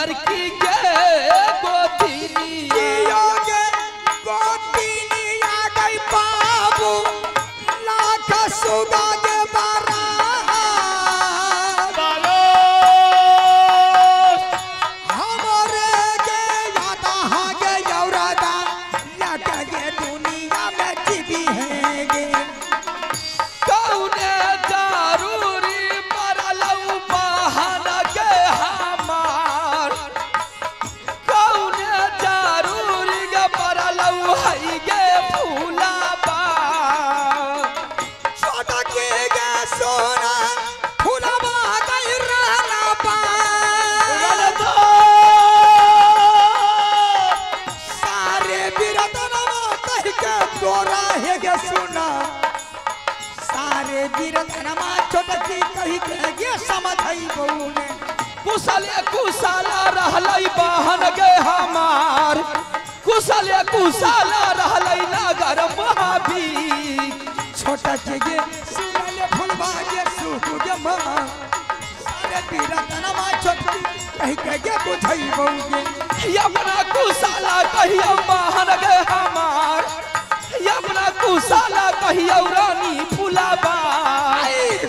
घर की के गोतिनिया गोतिनिया गई बाबू लाख सुगा के बारा हमारे के यादा हागे यौरादा लगे दुनिया में जीवी हैगे कौने जरूरी मरलऊ बहन के हमार कौने जरूरी के मरलऊ है गे फूलाबा छोटा के गे सोना फूलाबा गई रहना पा सारे बिरतनवा कह के तोरा है गे सुना सारे बिरतनवा छोटा की कही के ये समझ आई बहू ने कुशले कुशला रहलई बहन गे हमार कुशले कुशला रहलई नगर महावीर छोटा के ये सुनले फुलवा ये सुकु के मां सारे बिरतनवा छोटा कही के ये बुझई बहू के अपना कुशला कहियो बहन गे हमार अपना कुशला कहियो रानी फुलाबा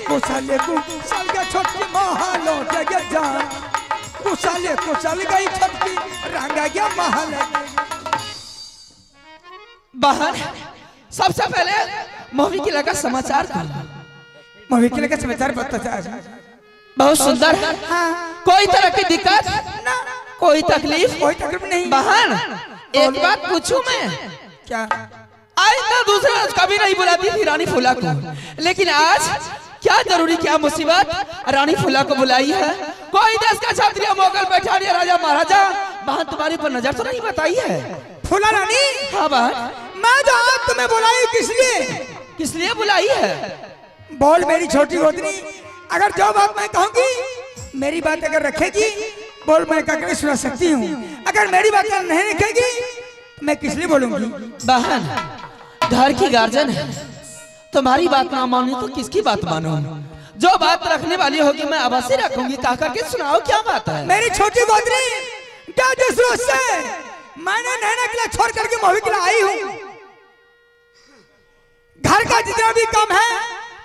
कुशले कुशल के छोटकी महल लौट के जा कुशले कुशल गई छोटकी रंग गया महल बहन सबसे पहले मौवी के लगा समाचार मौवी के लगा समाचार बताता है बहुत सुंदर है कोई तरह की दिक्कत कोई तकलीफ नहीं बहन एक बात पूछूं मैं क्या आज ना दूसरा कभी नहीं बुलाती थी रानी फूला को लेकिन आज क्या जरूरी क्या मुसीबत रानी फूला को बुलाई है कोई देश का क्षत्रिय मोगल बैठानिया राजा महाराजा बहन तुम्हारी पर नजर तो नहीं बताई है फूला रानी हाँ बहन मैं जो आज तुम्हें बुलाई किस लिए बुलाई है बोल मेरी छोटी गोतनी अगर जो बात मैं कहूंगी मेरी बात अगर रखेगी बोल मैं क्या सुना सकती हूँ अगर मेरी बात नहीं रखेगी मैं किस लिए बोलूंगी बहन घर की गार्जियन है तुम्हारी बात ना मानू तो किसकी बात मानू जो बात रखने वाली होगी मैं अवश्य रखूंगी काका के सुनाओ क्या बात है मेरी छोटी गोतनी क्या जिस रोज से मैंने नैना किला छोड़ करके महुई किला आई हूँ घर का जितना भी काम है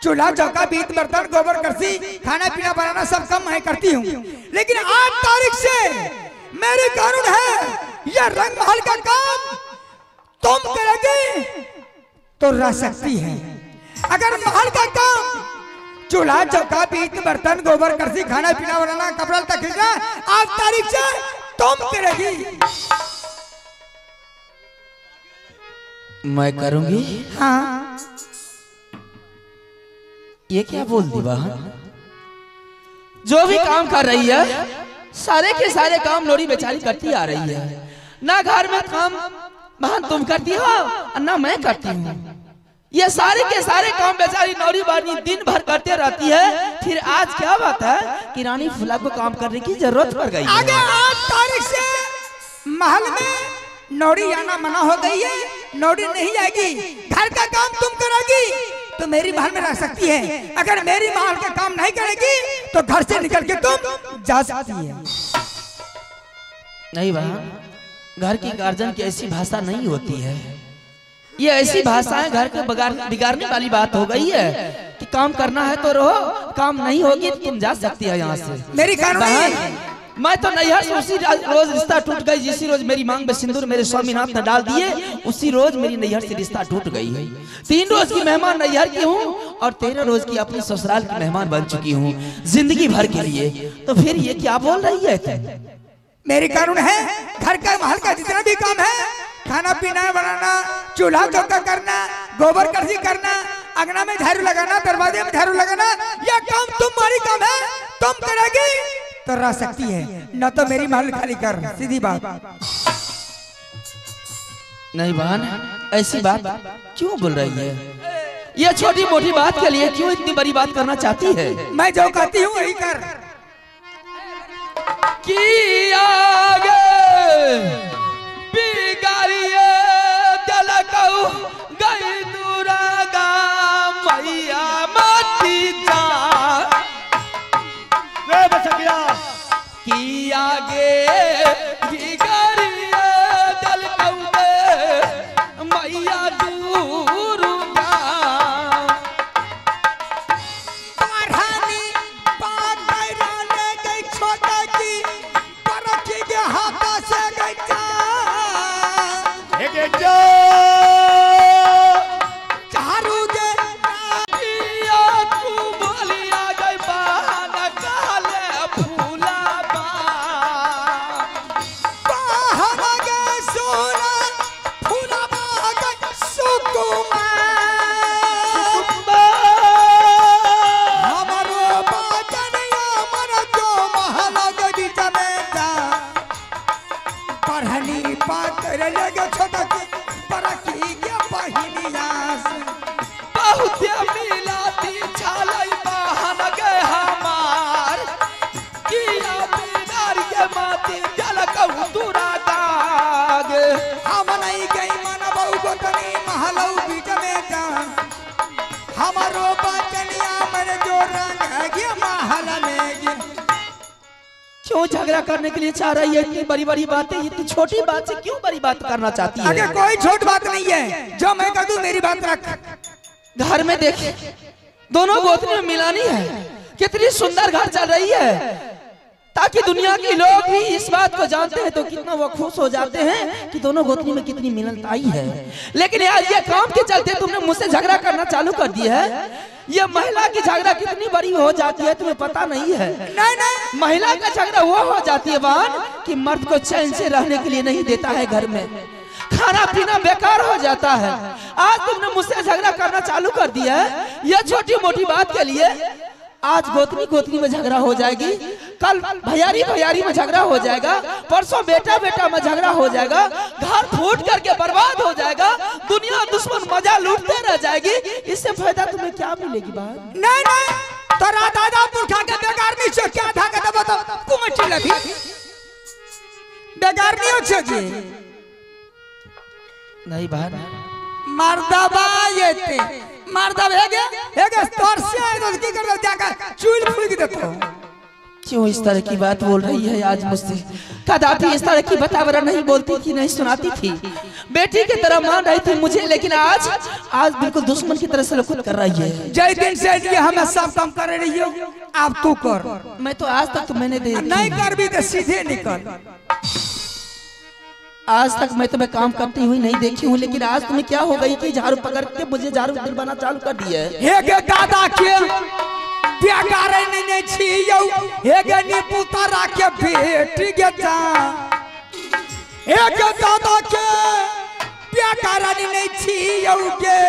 चूल्हा चौका बीत बर्तन गोबर करसी खाना पीना बनाना सब काम मैं करती हूँ लेकिन 8 तारीख से मेरी कानून है यह रंग महल का काम तुम करोगे तो रह सकती है अगर महल का काम चूल्हा चौका बीत बर्तन गोबर करसी खाना पीना बनाना कपड़ा तक खींचना 8 तारीख से तुम करेगी मैं करूंगी हाँ ये क्या बोल दी बहन जो भी काम कर रही है सारे के सारे काम लोरी बेचारी करती आ रही है ना घर में काम बहन तुम करती हो और ना मैं करती हूँ ये सारे के सारे काम बेचारी नौरी बानी दिन भर करते रहती है फिर आज क्या बात है कि रानी फूला को काम करने की जरूरत पड़ गई है आगे 8 तारीख से महल में नौरी आना मना हो गई है नौरी नहीं आएगी घर का काम तुम करोगी तो मेरी महल में रह सकती है अगर मेरी महल का काम नहीं करेगी तो घर से निकल के तुम जा सकती है नहीं बहन घर की गार्जियन की ऐसी भाषा नहीं होती है ये ऐसी भाषाएं घर को बिगाड़ने वाली बात हो गई है कि काम करना है तो रहो काम नहीं होगी तो तुम जा सकती है यहाँ से मेरी कानून मैं तो नैहर से उसी रोज रिश्ता टूट गई जिसी रोज मेरी मांग में सिंदूर मेरे स्वामीनाथ ने डाल दिए उसी रोज मेरी नैहर से रिश्ता टूट गई है 3 रोज की मेहमान नैहर की हूँ और 13 रोज की अपनी ससुराल की मेहमान बन चुकी हूँ जिंदगी भर के लिए तो फिर ये क्या बोल रही है तुम मेरी कानून है घर का महल का जितना भी काम है खाना पीना बनाना चूल्हा चौका करना गोबर करसी करना अंगना में झाड़ू लगाना दरवाजे में झाड़ू लगाना यह काम तुम्हारी काम है तुम करोगी तो रह सकती है न तो मेरी महल खाली कर सीधी बात नहीं बहन ऐसी बात क्यों बोल रही है ये छोटी मोटी बात के लिए क्यों इतनी बड़ी बात करना चाहती है मैं जो कहती हूँ वही कर कि आगे बिगाड़िए दिलकऊ गई दुरागा मैया मती जा रे बसकिया कि आगे बिगड़िए दल कौवे मैया दुर्गा पढ़ानी बात ले गई छोटा की परखी के हाथ से गई चारू के या तू बोलिया गई बहन कहले फूला बाहर के सोना फूला बाग सुकुमार हमारो बाजनिया मन जो महल गदी जमेदा पढ़नी पाकर लगे छोटा की परखी के बहिनिया बहुत मिलाती छालई बहन गे हमार किया बिनार के माती जल कहू दूरा दाग हम नहीं गई मन बहु गोतनी महलौ बीच में जा हमारो बचनिया मन जो रंग है महल में गे क्यों झगड़ा करने के लिए चाह रही है? इतनी बड़ी बड़ी बातें इतनी छोटी बात से क्यों बड़ी बात करना चाहती है? अरे कोई छोट बात नहीं है, जो मैं कर दूं मेरी बात रख। घर में देख दोनों गोतनी में मिलानी है, कितनी सुंदर घर चल रही है, ताकि दुनिया के लोग भी इस बात को जानते हैं तो कितना वो खुश हो जाते हैं कि दोनों गोतनी में कितनी मिलनताई है। लेकिन यार ये काम के चलते तुमने मुझसे झगड़ा करना चालू कर दिया है। ये महिला की झगड़ा कितनी बड़ी हो जाती है तुम्हें पता नहीं है। नहीं महिला का झगड़ा वो हो जाती है बहन कि मर्द को चैन से रहने के लिए नहीं देता है, घर में खाना पीना बेकार हो जाता है। आज तुमने मुझसे झगड़ा करना चालू कर दिया है यह छोटी मोटी बात के लिए। आज गोतनी गोतनी में झगड़ा हो जाएगी, कल भैयारी भैयारी में झगड़ा हो जाएगा, परसों बेटा बेटा में झगड़ा हो जाएगा, घर फूट करके बर्बाद हो जाएगा, दुनिया दुश्मन मजा लूटते रह जाएगी। इससे फायदा तुम्हें क्या मिलेगी बात? नहीं तोरा दादा पुरखा के बेकार नहीं छो, क्या था के दबो तो कुमटी लगी बेकार नहीं हो छो जी नहीं बहन मर्दबा ये थे मर्दब है गे तोर से आए तो की कर दो जाकर चूल फूक देतो। क्यों इस तरह की बात बोल रही है आज मुझसे? कदापि इस तरह की बतावरा नहीं बोलती थी, नहीं सुनाती थी, बेटी की तरह मान रही थी मुझे, लेकिन आज बिल्कुल दुश्मन की तरह सलूक कर रही है। जय दिन से ये हमें सब काम कर रही हो, अब तू कर। मैं तो आज तक तो मैंने नहीं कर भी तो सीधे निकल। आज तक मैं तुम्हें काम करती हुई नहीं देखी हूँ, लेकिन आज तुम्हें क्या हो गई कि झाड़ू पकड़ के मुझे झाड़ू दिलवाना चालू कर दिया है। हे के दादा के बेकार नहीं छियो, हे के निपुतारा के बेटी के जा, हे के दादा के बेकार नहीं छियो के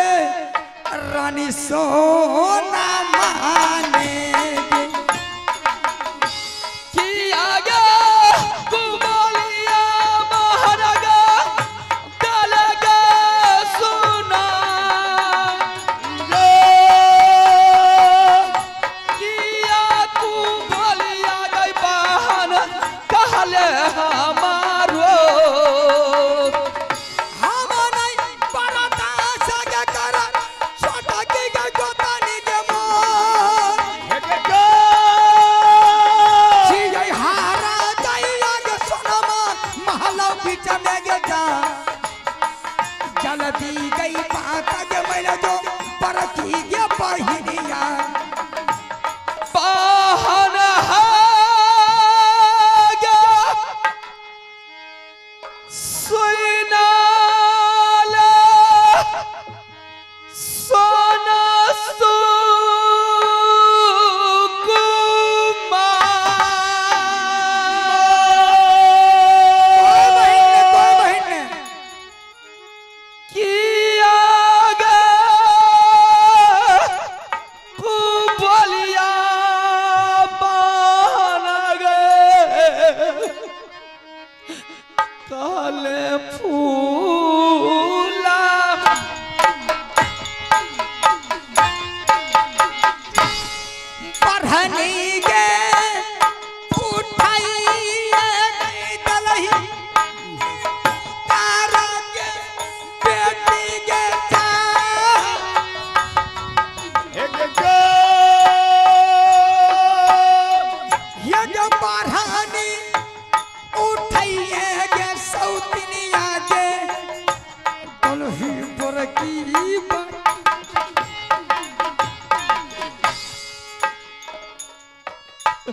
रानी सोना माने कि आगे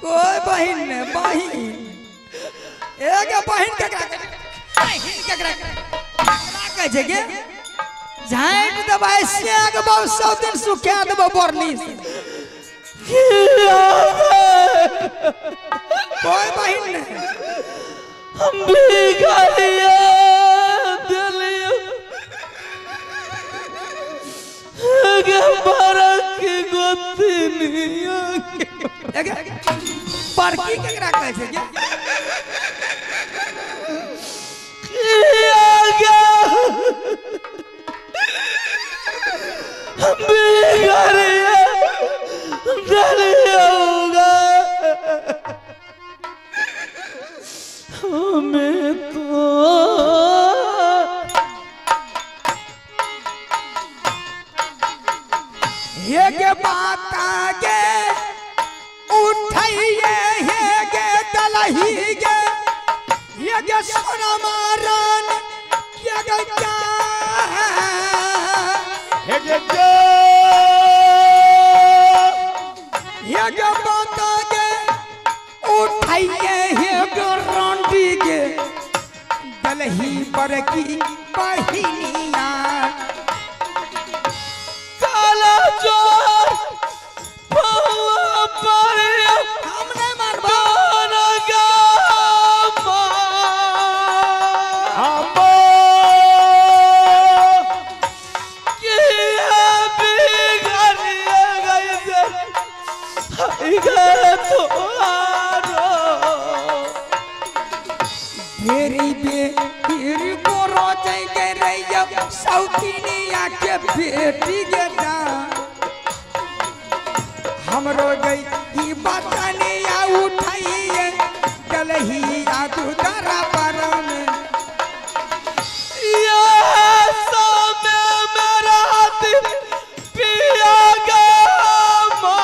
कोई बहन ने बहन एक बहन ककरा कह जे के झांट दबाई से आगे बहुत सौ दिन सुखा देबो बरनी कोई बहन ने हम भिखारिया दिलियो के बारह की गोतनिया परकी ककरा कह जे के हम भिखारिया दिलियो हमें तो ये के बात आगे उठाइए ये के दलही के ये के सोना मारन ये के क्या ये के बात आगे उठाइए ये के रोंडी के दलही पर की बहिनिया काला चोर पर हमने मरबा सौतीनिया के बेटी के हमरो गई ई बतनिया उठाइए चलहिया दूधरा पर में ये समय मेरा दिल पिया गया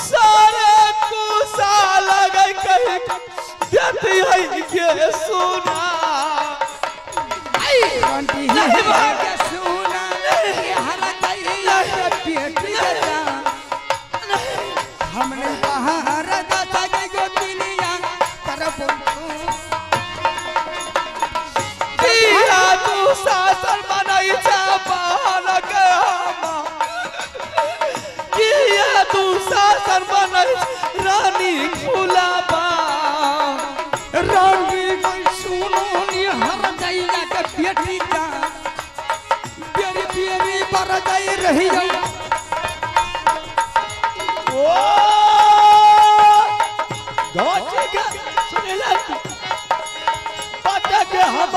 सारे कुसा लगे कहीं देती है के सुना नहीं के सुना ये हरा दैया के बेटी के हमने बाहर दादा के गोतिनिया तरफ दिया तू सासन बनाई चापाल के किया तू सासन बनाई रानी फुलाबा रानी सुनो नी हर दैया के बेटी का बेरी बेरी पर गई रही ओ दोची का सुनेला पता के हम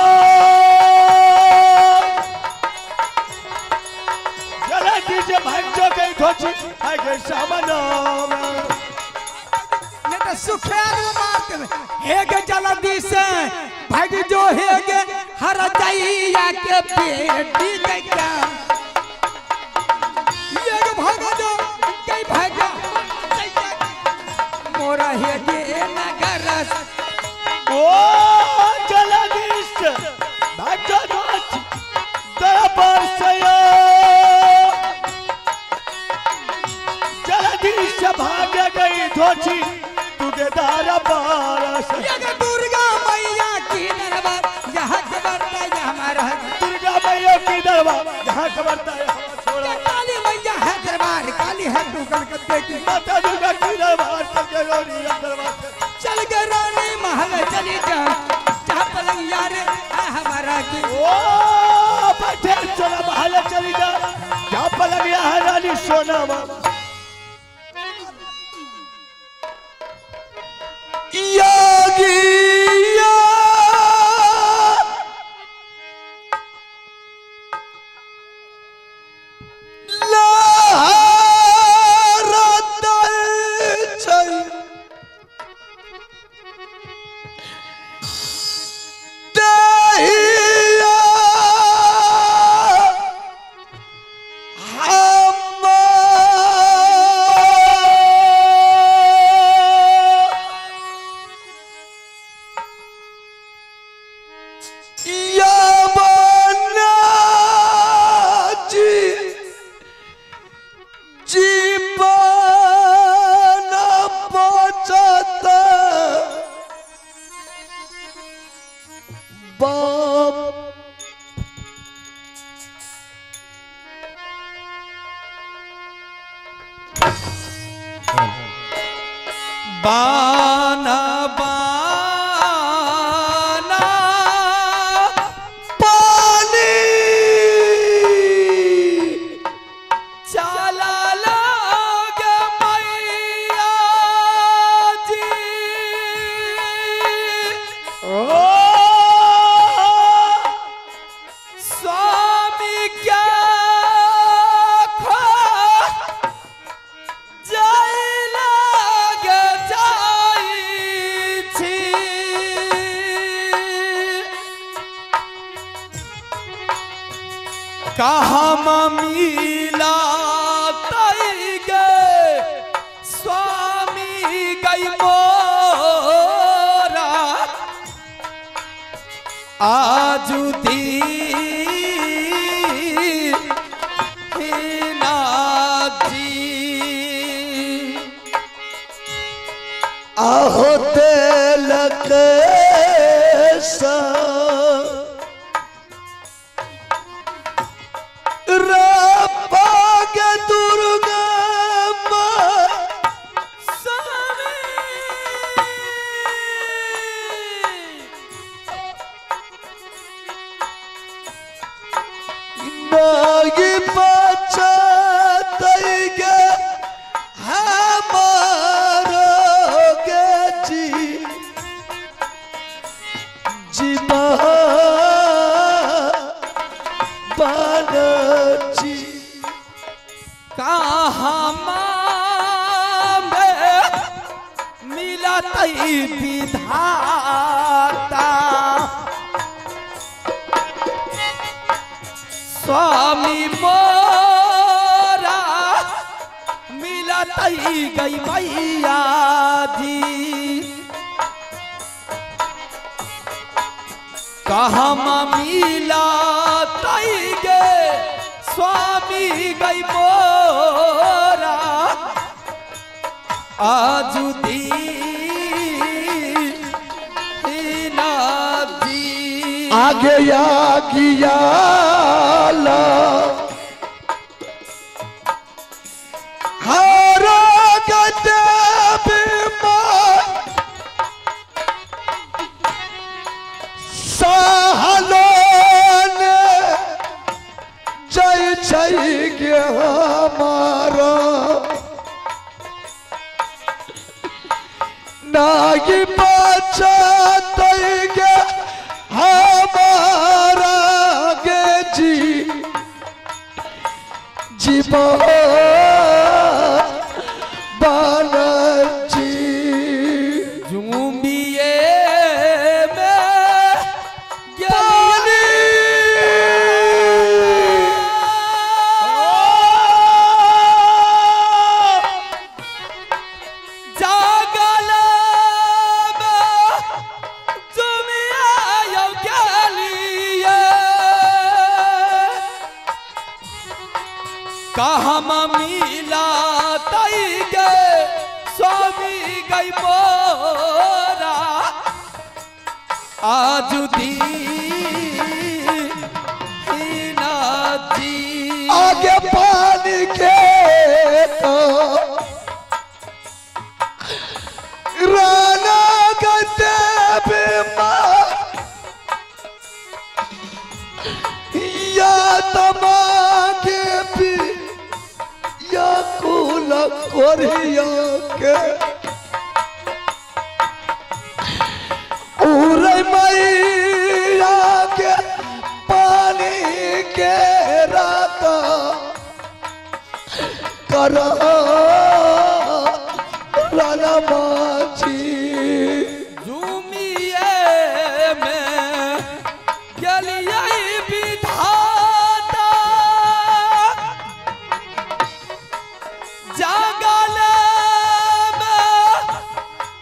जला दीजिए भाग जो गई दोची आगे सामने ने तो सुखेल मारते में हेगे जल्दी से भाग जो हेगे हर दैया के बेटी के क्या ये भाग जो कई भाग मोरा हेगे नगर ओ जला दीजिए भाग जो दोची दरबार से जला दीजिए भाग गई दोची तुगेदारा बारस ये दुर्गा मैया की दरबार यहाँ के बरता है हमारा दुर्गा मैया की दरबार यहाँ खबरता है ये काली मैया है दरबार काली है तू कलकत्ते की माता दुर्गा की दरबार चल गई दरबार चल गए रानी महल चली जा जहाँ पलंग यार हमारा की ओ बैठे चला महल चली जा जहाँ पलंग है रानी सोना योगिया बाना बाना पानी चला लग मैया जी स्वामी क्या खो जाए लग जाई छी कहाँ मिला तई गे स्वामी गई मोरा आजू दी आहो तिलक सा राग दुर्गा माँ नागी बचा तैगे हमारो गे जी जीवा बानची कहाँ में मिला तई विधाता स्वामी मोरा मिला तई गई मैया जी कहाँ मिला तई गे स्वामी गई मोरा आजू दी जी आगे या किया हरा गते बीमार सहलोन जय जय गे हमारा नागी बचा गे हमारा गे जी जीवा बानची झूमिए में पानी जागल झूमिया यो गलिए कहाँ मिला तई गे स्वामी गई मोरा आजू दी जी आगे पानी के तो राना गते बीमार या तमाके पी या कुल कोरिया के उरे मैया के पानी के रात कर राना माची झूमिए में गलिया विधाता जागल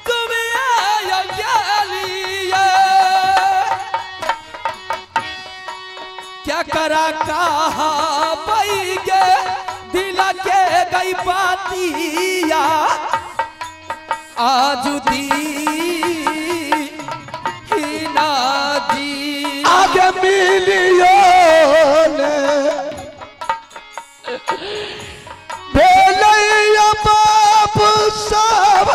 तुम्हें गलिए क्या करा कहा पई गे दिल के गई बातिया आजू दी जी आगे मिलियन भेलैया बाबू सब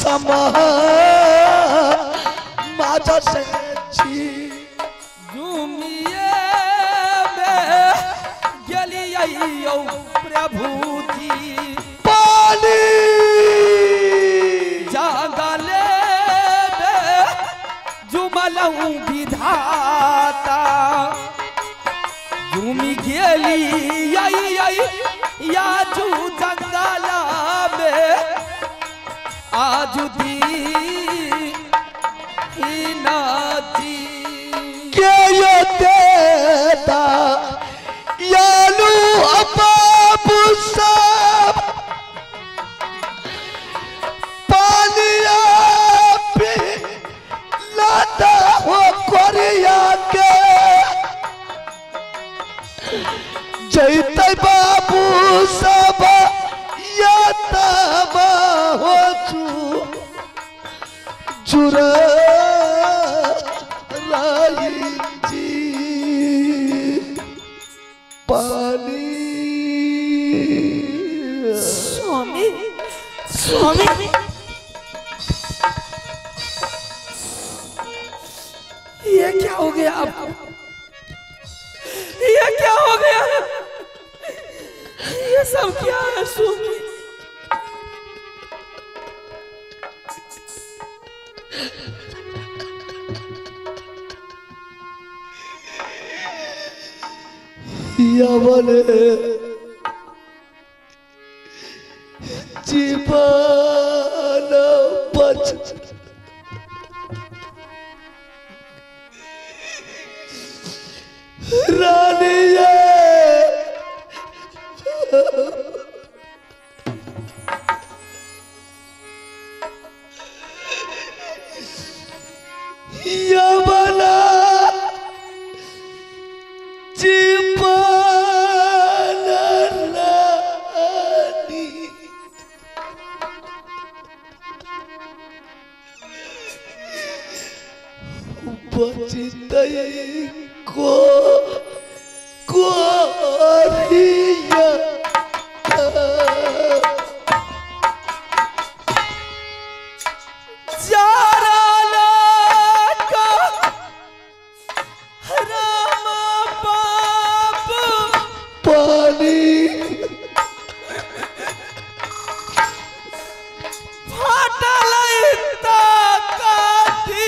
समा माझा से झूमिए में गेलियो प्रभु जी पानी जागले में जुमलहु विधाता झूमी गेली याजू जंगला में आजू दी नाची के ये देता यालू अबाबू सब पानिया पे लाता हो कोरिया के जैते बाबू सब या तब हो जुरा लाई जी पानी स्वामी स्वामी ये क्या हो गया आपको? ये क्या हो गया? ये सब क्या है स्वामी? यावले जीवन बच रानिया यावला बचितई को कोरिया जाराला का राम बाप पानी फाटल इत्ता काटी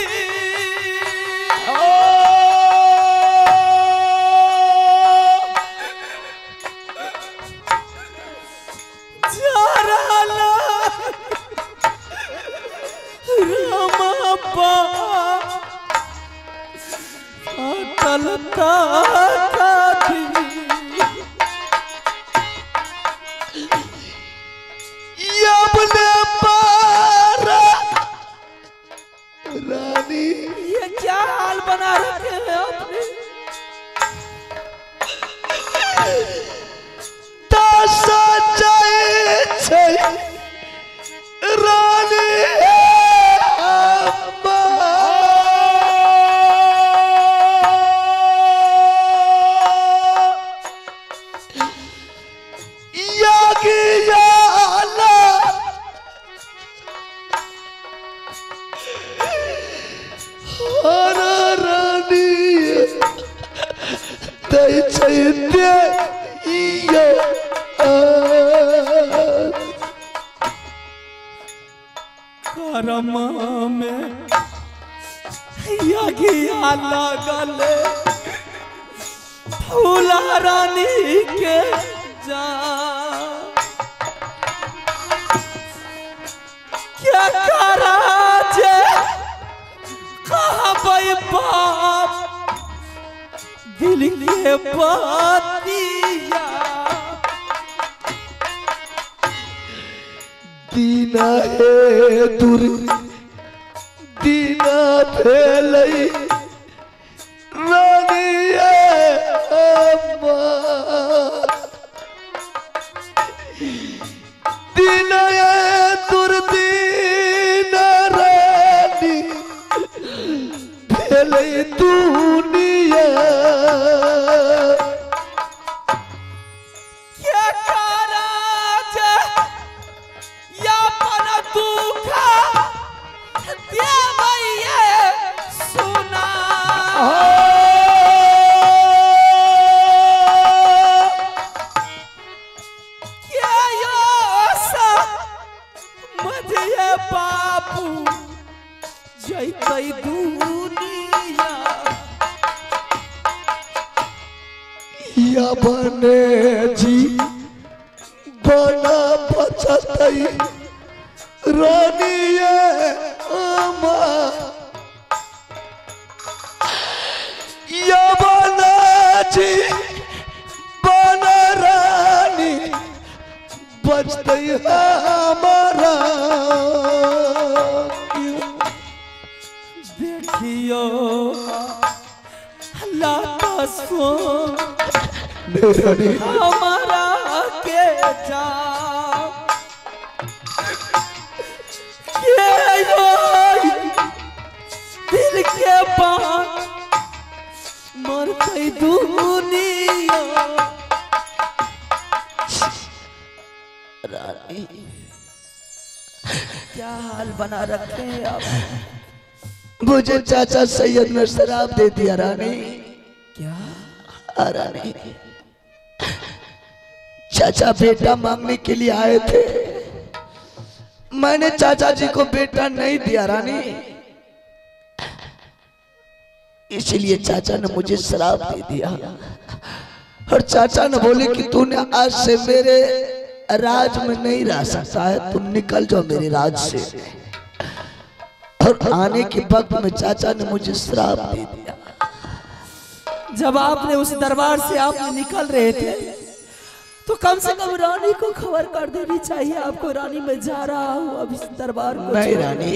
जाराला राम बाप फाटल काटी अपने पारा रानी ये क्या हाल बना रखे हैं आपने? तासा जाए छे रानी करमा में यगिया लगल फूला रानी के जा क्या करा जे कहबै बाप दिल के बातिया दीना हे दूर दीना भेलै रानी अम्मा दीना हे दूर दीना रानी भेलै दुनिया क्या करा जे या पन दुखा या बने जी बना बचतई रानी ये अम्मा या बना जी बना रानी बचतई हमारा देखियो लाता सो हमारा के जा दिल के बात मरते दुनिया रानी क्या हाल बना रखे हैं आप। मुझे चाचा सैयद ने शराब दे दिया रानी। क्या रानी चाचा बेटा मांगने के लिए आए थे, मैंने चाचा जी को बेटा नहीं दिया रानी, इसलिए चाचा ने मुझे शराब दे दिया। और चाचा ने बोले कि तूने आज से मेरे राज में नहीं रह सकता है, तुम निकल जाओ मेरे राज से। और आने के वक्त में चाचा ने मुझे शराब दे दिया। जब आपने उस दरबार से आपने निकल रहे थे तो कम से कम रानी को खबर कर देनी चाहिए आपको, रानी मैं जा रहा हूँ अब इस दरबार को। नहीं रानी,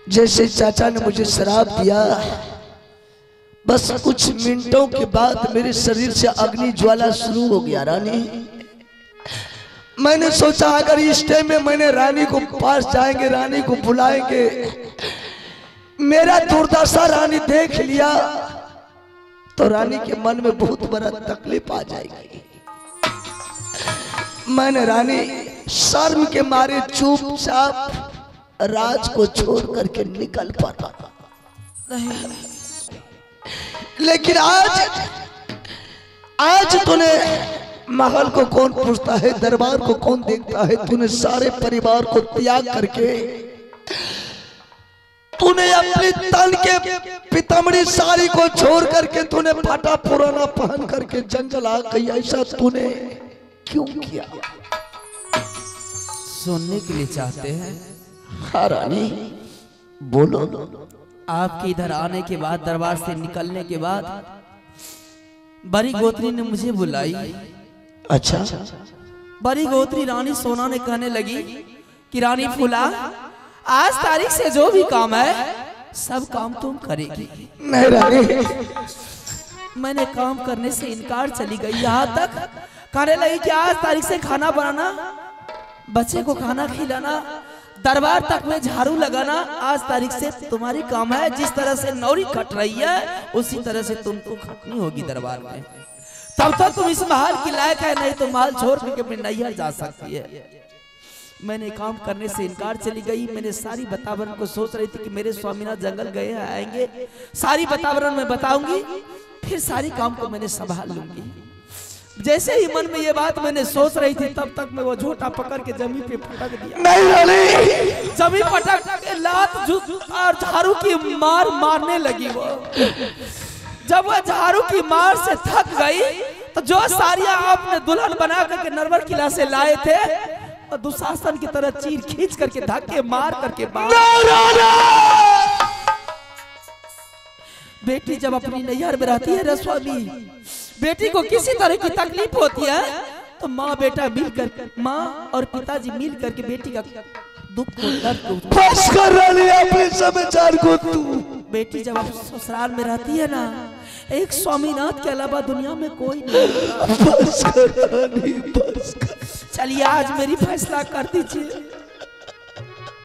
जैसे चाचा ने मुझे शराब दिया बस कुछ मिनटों के बाद मेरे शरीर से अग्नि ज्वाला शुरू हो गया रानी। मैंने सोचा अगर इस टाइम में मैंने रानी को पास जाएंगे, रानी को बुलाएंगे, मेरा दुर्दशा रानी देख लिया तो रानी के मन में बहुत बड़ा तकलीफ आ जाएगी। मैंने रानी शर्म के मारे चुपचाप राज को छोड़ करके निकल पड़ा। लेकिन आज तूने महल को कौन पूछता है, दरबार को कौन देखता है, तूने सारे परिवार को त्याग करके तूने अपने तन के पितमड़ी साड़ी को छोड़ करके तूने फटा पुराना पहन करके जंगल आ गई। ऐसा तूने क्यों किया? सुनने के लिए चाहते हैं? हाँ रानी बोलो। आपके इधर आने के बाद, दरबार से निकलने के बाद बड़ी गोत्री ने मुझे बुलाई। अच्छा। बड़ी गोत्री रानी सोना ने कहने लगी कि रानी फूला आज तारीख से जो भी काम है सब काम तुम करेगी। नहीं रानी, मैंने काम करने से इनकार चली गई, यहाँ तक कहने लगी कि आज तारीख से खाना बनाना, बच्चे को खाना खिलाना, दरबार तक में झाड़ू लगाना आज तारीख से तुम्हारी काम है। जिस तरह से नौरी कट रही है उसी तरह से तुमको खटनी होगी दरबार में। तब तक तुम इस महल की लायक है, नहीं तो महल छोड़ के अपने नैहर जा सकती है। मैंने काम करने से इनकार चली गई। मैंने सारी वातावरण को सोच रही थी कि मेरे स्वामीनाथ जंगल गए हैं, आएंगे, सारी वातावरण में बताऊंगी, फिर सारी काम को मैंने संभाल लूंगी। जैसे ही मन में ये बात मैंने सोच रही थी तब तक मैं वो झोटा पकड़ के जमीन पे पटक दिया। नहीं रानी, जमीन पटक के लात और झाड़ू की मार मारने लगी। वो जब वो झाड़ू की मार से थक गई तो जो साड़ियां आपने दुल्हन बना करके नरवर किला से लाए थे और दुशासन की तरह चीर खींच करके धक्के मार करके बेटी जब अपनी नैहर में रहती है रसवामी, बेटी को किसी तरह की तकलीफ होती है तो माँ बेटा मिलकर, माँ और पिताजी मिल करके बेटी का दुख को दर्द को बस कर रही अपने समाचार को तू। बेटी जब ससुराल में रहती है ना, एक स्वामीनाथ के अलावा दुनिया में कोई नहीं। बस कर रानी, बस कर। चलिए आज मेरी फैसला कर दीजिए।